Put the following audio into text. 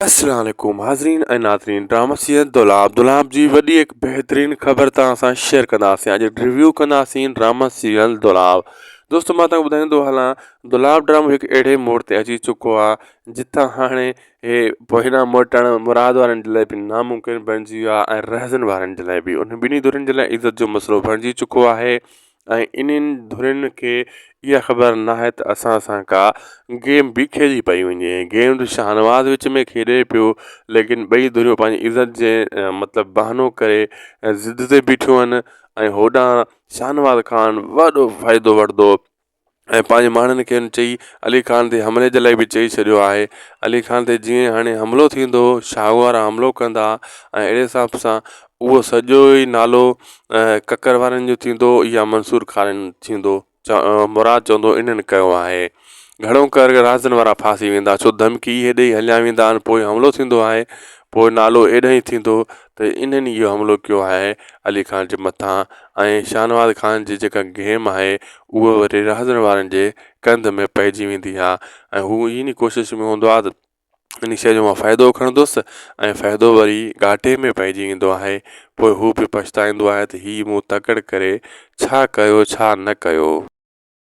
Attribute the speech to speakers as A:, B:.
A: अस्सलाम वालेकुम हाज़रीन ऐं नाज़रीन। ड्रामा सीरियल दुलाब जी वॾी हिकु बहितरीनु ख़बर तव्हां सां शेयर कंदासीं। अॼु रिव्यू कंदासीं ड्रामा सीरियल दुलाब। दोस्तो मां तव्हांखे ॿुधाईंदो हलां, दुलाब ड्रामो हिकु अहिड़े मोड़ ते अची चुको आहे जितां हाणे हे पोहिना मोटणु मुराद वारनि जे लाइ बि नामुमकिन बणिजी वियो आहे ऐं रहज़न वारनि जे लाइ बि। उन ॿिन्ही धुरियुनि जे लाइ इज़त जो मसइलो बणिजी चुको आहे ऐं इन्हनि धुरियुनि खे इहा ख़बर नाहे त असां सां का गेम बि खेॾी पई वञे। गेम त शाहनवाज़ विच में खेॾे पियो, लेकिन ॿई धुरियूं पंहिंजी इज़त जे मतिलबु बहानो करे ज़िद ते बीठियूं आहिनि ऐं होॾां शाहनवाज़ ख़ान वॾो फ़ाइदो वठंदो ऐं पंहिंजे माण्हुनि खे चई अली ख़ान ते हमले जे लाइ बि चई छॾियो आहे। अली ख़ान ते जीअं हाणे हमिलो थींदो, शाह वारा हमिलो कंदा ऐं अहिड़े हिसाब सां उहो सॼो ई नालो ककर वारनि जो थींदो या मंसूर ख़ान थींदो। मुराद चवंदो इन्हनि कयो आहे। घणो करे राज़नि वारा फासी वेंदा, छो धमकी हेॾे ई हलिया वेंदा आहिनि, पोइ हमिलो थींदो आहे, पोइ नालो एॾो ई थींदो त इन्हनि इहो हमिलो कयो आहे अली ख़ान जे मथां। ऐं शाहनवाज़ ख़ान जी जेका गेम आहे उहो वरी राज़नि वारनि जे कंध में पइजी वेंदी आहे ऐं हू इन कोशिशि में हूंदो आहे त इन शइ जो मां फ़ाइदो खणंदुसि ऐं फ़ाइदो वरी घाटे में पइजी वेंदो आहे। पोइ हू बि पछताईंदो आहे त हीउ मूं तकड़ि करे छा कयो छा न कयो।